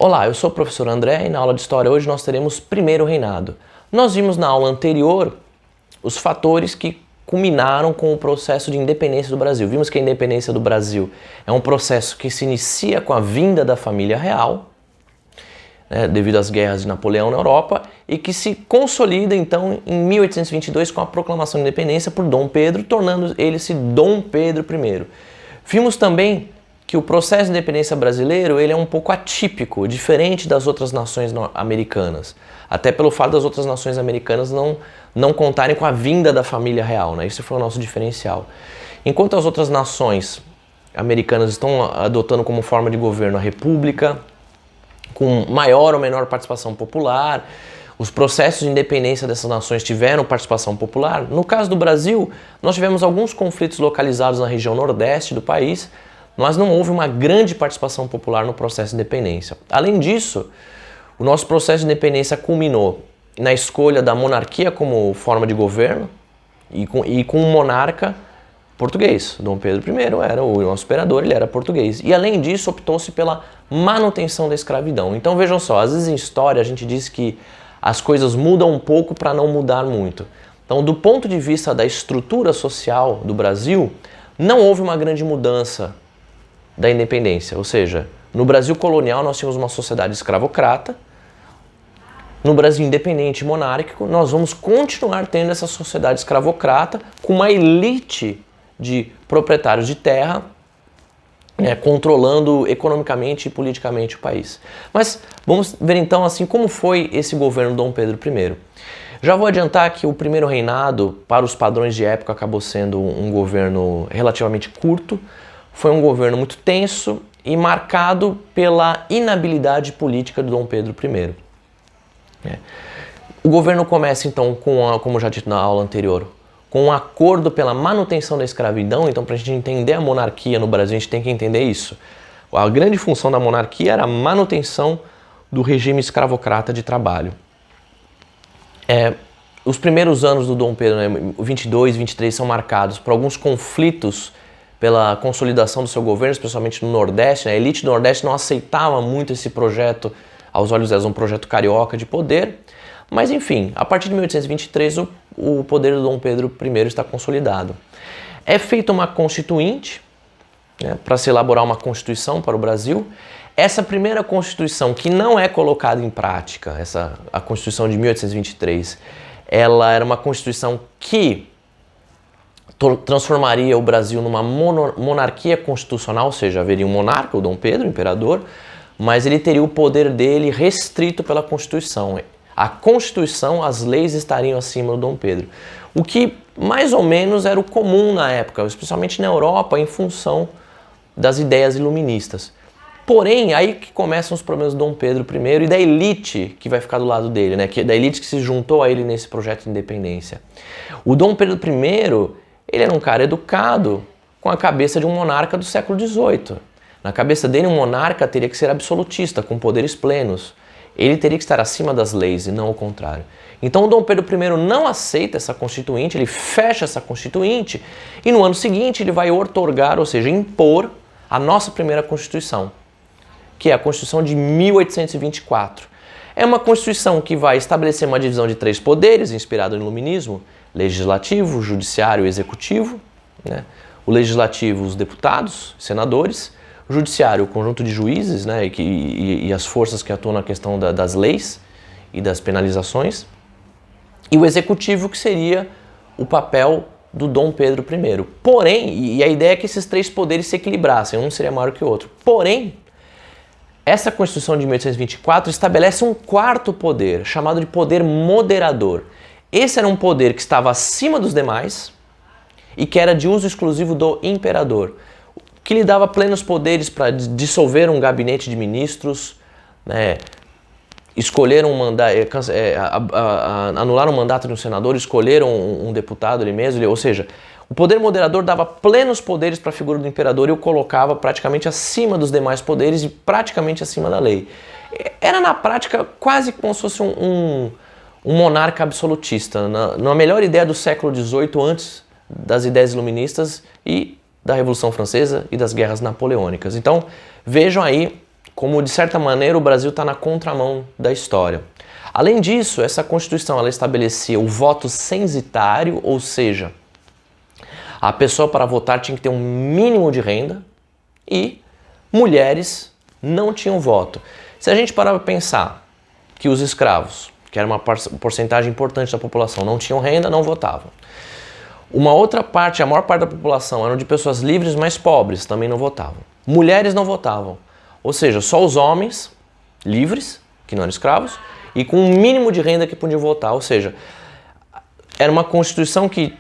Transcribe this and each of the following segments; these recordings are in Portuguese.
Olá, eu sou o professor André e na aula de História hoje nós teremos Primeiro Reinado. Nós vimos na aula anterior os fatores que culminaram com o processo de independência do Brasil. Vimos que a independência do Brasil é um processo que se inicia com a vinda da família real, devido às guerras de Napoleão na Europa, e que se consolida então em 1822 com a proclamação de independência por Dom Pedro, tornando ele-se Dom Pedro I. Vimos também que o processo de independência brasileiro ele é um pouco atípico, diferente das outras nações americanas. Até pelo fato das outras nações americanas não contarem com a vinda da família real, né? Esse foi o nosso diferencial. Enquanto as outras nações americanas estão adotando como forma de governo a república, com maior ou menor participação popular, os processos de independência dessas nações tiveram participação popular. No caso do Brasil, nós tivemos alguns conflitos localizados na região nordeste do país, mas não houve uma grande participação popular no processo de independência. Além disso, o nosso processo de independência culminou na escolha da monarquia como forma de governo e com um monarca português. Dom Pedro I era o nosso imperador, ele era português. E além disso, optou-se pela manutenção da escravidão. Então vejam só, às vezes em história a gente diz que as coisas mudam um pouco para não mudar muito. Então, do ponto de vista da estrutura social do Brasil, não houve uma grande mudança da independência, ou seja, no Brasil colonial nós tínhamos uma sociedade escravocrata, no Brasil independente e monárquico nós vamos continuar tendo essa sociedade escravocrata com uma elite de proprietários de terra controlando economicamente e politicamente o país. Mas vamos ver então assim como foi esse governo Dom Pedro I. Já vou adiantar que o primeiro reinado, para os padrões de época, acabou sendo um governo relativamente curto. Foi um governo muito tenso e marcado pela inabilidade política de Dom Pedro I. O governo começa então com, como já dito na aula anterior, com um acordo pela manutenção da escravidão. Então, para a gente entender a monarquia no Brasil, a gente tem que entender isso. A grande função da monarquia era a manutenção do regime escravocrata de trabalho. Os primeiros anos do Dom Pedro, 22, 23, são marcados por alguns conflitos pela consolidação do seu governo, especialmente no Nordeste. A elite do Nordeste não aceitava muito esse projeto, aos olhos delas, um projeto carioca de poder. Mas, enfim, a partir de 1823, o poder do Dom Pedro I está consolidado. É feita uma constituinte, para se elaborar uma constituição para o Brasil. Essa primeira constituição, que não é colocada em prática, a Constituição de 1823, ela era uma constituição que transformaria o Brasil numa monarquia constitucional, ou seja, haveria um monarca, o Dom Pedro, o imperador, mas ele teria o poder dele restrito pela Constituição. A Constituição, as leis estariam acima do Dom Pedro. O que mais ou menos era o comum na época, especialmente na Europa, em função das ideias iluministas. Porém, aí que começam os problemas do Dom Pedro I e da elite que vai ficar do lado dele, da elite que se juntou a ele nesse projeto de independência. O Dom Pedro I, ele era um cara educado com a cabeça de um monarca do século XVIII. Na cabeça dele, um monarca teria que ser absolutista, com poderes plenos. Ele teria que estar acima das leis e não o contrário. Então o Dom Pedro I não aceita essa constituinte, ele fecha essa constituinte e no ano seguinte ele vai outorgar, ou seja, impor a nossa primeira Constituição, que é a Constituição de 1824. É uma Constituição que vai estabelecer uma divisão de 3 poderes, inspirado no Iluminismo: legislativo, judiciário e executivo. O legislativo, os deputados, senadores; o judiciário, o conjunto de juízes, e as forças que atuam na questão das leis e das penalizações; e o executivo, que seria o papel do Dom Pedro I. Porém, e a ideia é que esses 3 poderes se equilibrassem, um seria maior que o outro. Porém, essa Constituição de 1824 estabelece um 4º poder, chamado de poder moderador. Esse era um poder que estava acima dos demais e que era de uso exclusivo do imperador, que lhe dava plenos poderes para dissolver um gabinete de ministros, escolher anular um mandato de um senador, escolher um deputado ali mesmo, ou seja, o poder moderador dava plenos poderes para a figura do imperador e o colocava praticamente acima dos demais poderes e praticamente acima da lei. Era na prática quase como se fosse um monarca absolutista, na melhor ideia do século XVIII, antes das ideias iluministas e da Revolução Francesa e das guerras napoleônicas. Então, vejam aí como de certa maneira o Brasil está na contramão da história. Além disso, essa Constituição ela estabelecia o voto censitário, ou seja, a pessoa para votar tinha que ter um mínimo de renda e mulheres não tinham voto. Se a gente parar para pensar que os escravos, que era uma porcentagem importante da população, não tinham renda, não votavam. Uma outra parte, a maior parte da população, eram de pessoas livres, mas pobres, também não votavam. Mulheres não votavam, ou seja, só os homens livres, que não eram escravos, e com um mínimo de renda que podiam votar, ou seja, era uma Constituição que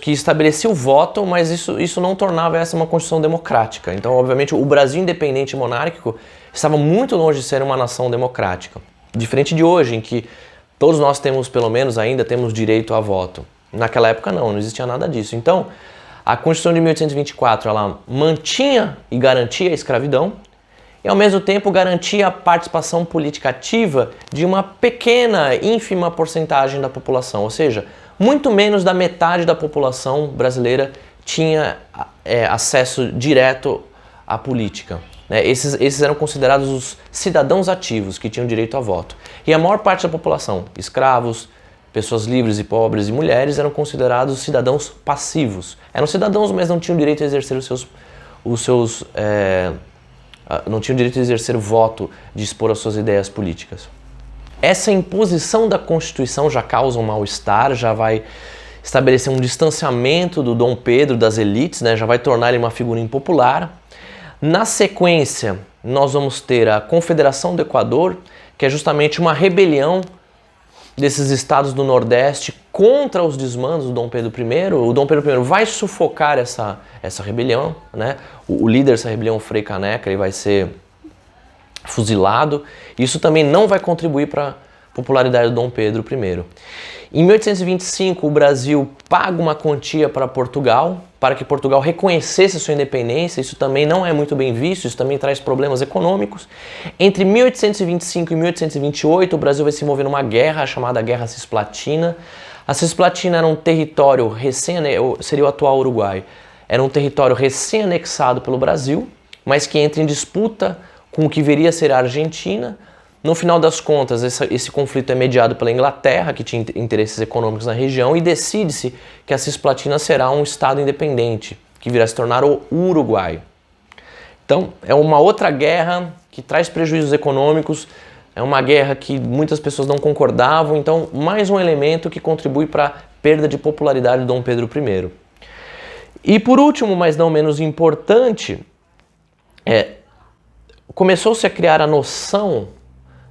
estabelecia o voto, mas isso não tornava essa uma Constituição democrática. Então, obviamente, o Brasil independente e monárquico estava muito longe de ser uma nação democrática. Diferente de hoje, em que todos nós temos, pelo menos ainda, temos direito a voto. Naquela época não existia nada disso. Então, a Constituição de 1824, ela mantinha e garantia a escravidão, e ao mesmo tempo garantia a participação política ativa de uma pequena, ínfima porcentagem da população, ou seja, muito menos da metade da população brasileira tinha acesso direto à política. Esses eram considerados os cidadãos ativos que tinham direito a voto. E a maior parte da população, escravos, pessoas livres e pobres e mulheres, eram considerados cidadãos passivos. Eram cidadãos, mas não tinham direito a exercer não tinham direito a exercer o voto, de expor as suas ideias políticas. Essa imposição da Constituição já causa um mal-estar, já vai estabelecer um distanciamento do Dom Pedro das elites, já vai tornar ele uma figura impopular. Na sequência, nós vamos ter a Confederação do Equador, que é justamente uma rebelião desses estados do Nordeste contra os desmandos do Dom Pedro I. O Dom Pedro I vai sufocar essa rebelião, O líder dessa rebelião, Frei Caneca, ele vai ser fuzilado. Isso também não vai contribuir para a popularidade do Dom Pedro I. Em 1825, o Brasil paga uma quantia para Portugal, para que Portugal reconhecesse a sua independência. Isso também não é muito bem visto, isso também traz problemas econômicos. Entre 1825 e 1828, o Brasil vai se envolver numa guerra chamada Guerra Cisplatina. A Cisplatina era um território seria o atual Uruguai, era um território recém-anexado pelo Brasil, mas que entra em disputa com o que viria a ser a Argentina. No final das contas, esse conflito é mediado pela Inglaterra, que tinha interesses econômicos na região, e decide-se que a Cisplatina será um estado independente, que virá se tornar o Uruguai. Então, é uma outra guerra que traz prejuízos econômicos, é uma guerra que muitas pessoas não concordavam, então mais um elemento que contribui para a perda de popularidade do Dom Pedro I. E por último, mas não menos importante, começou-se a criar a noção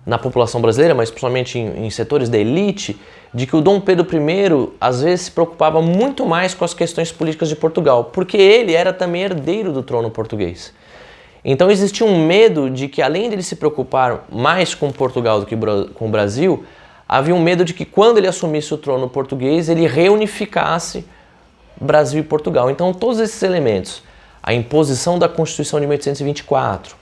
na população brasileira, mas principalmente em setores da elite, de que o Dom Pedro I às vezes se preocupava muito mais com as questões políticas de Portugal, porque ele era também herdeiro do trono português. Então existia um medo de que, além de ele se preocupar mais com Portugal do que com o Brasil, havia um medo de que quando ele assumisse o trono português, ele reunificasse Brasil e Portugal. Então todos esses elementos, a imposição da Constituição de 1824,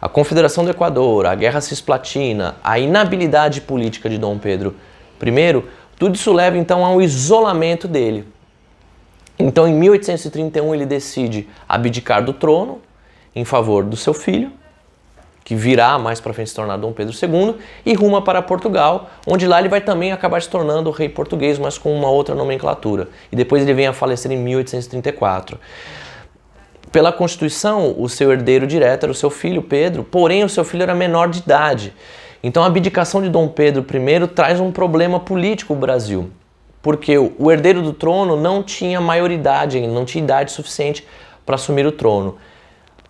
a Confederação do Equador, a Guerra Cisplatina, a inabilidade política de Dom Pedro I, tudo isso leva então ao isolamento dele. Então em 1831 ele decide abdicar do trono em favor do seu filho, que virá mais para frente se tornar Dom Pedro II, e ruma para Portugal, onde lá ele vai também acabar se tornando o rei português, mas com uma outra nomenclatura. E depois ele vem a falecer em 1834. Pela Constituição, o seu herdeiro direto era o seu filho, Pedro, porém o seu filho era menor de idade. Então a abdicação de Dom Pedro I traz um problema político ao Brasil, porque o herdeiro do trono não tinha maioridade ainda, não tinha idade suficiente para assumir o trono.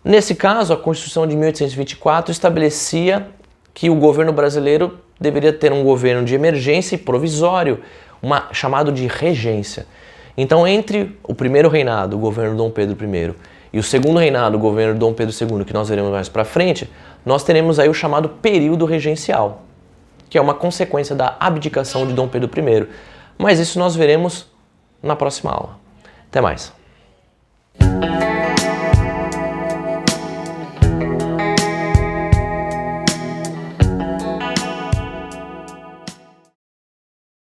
Nesse caso, a Constituição de 1824 estabelecia que o governo brasileiro deveria ter um governo de emergência e provisório, chamado de regência. Então, entre o primeiro reinado, o governo Dom Pedro I, e o segundo reinado, o governo Dom Pedro II, que nós veremos mais para frente, nós teremos aí o chamado período regencial, que é uma consequência da abdicação de Dom Pedro I. Mas isso nós veremos na próxima aula. Até mais!